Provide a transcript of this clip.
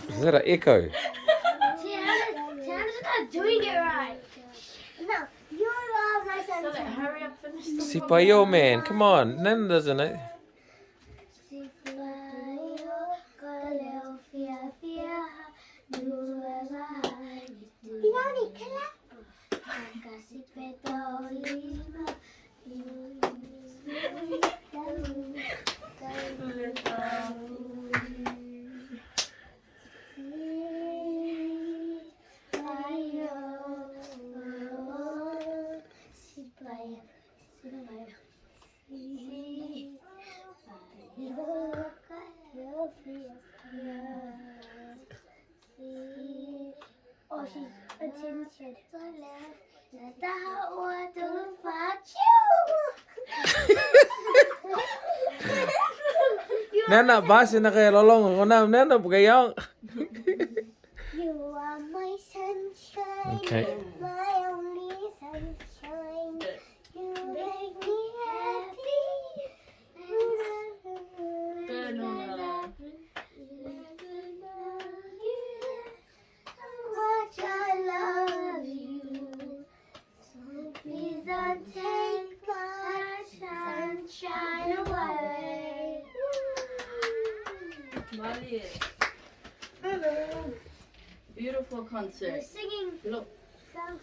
Is that an echo? Tiana's not doing it right. No, you're my son. So hurry up, finish the Sipaio, man. Come on. Nena doesn't it? Sipaio, kaleo fia fia, Niue Leani, clap. Sipeto lima, Oh, she's attention. Nena, basi na kaya lolong ako na. Nena, pagayang. You are my sunshine, Okay. my only sunshine. You make me happy. How much I love you. So please don't take my sunshine away. Beautiful concert. Singing. Look. Sounds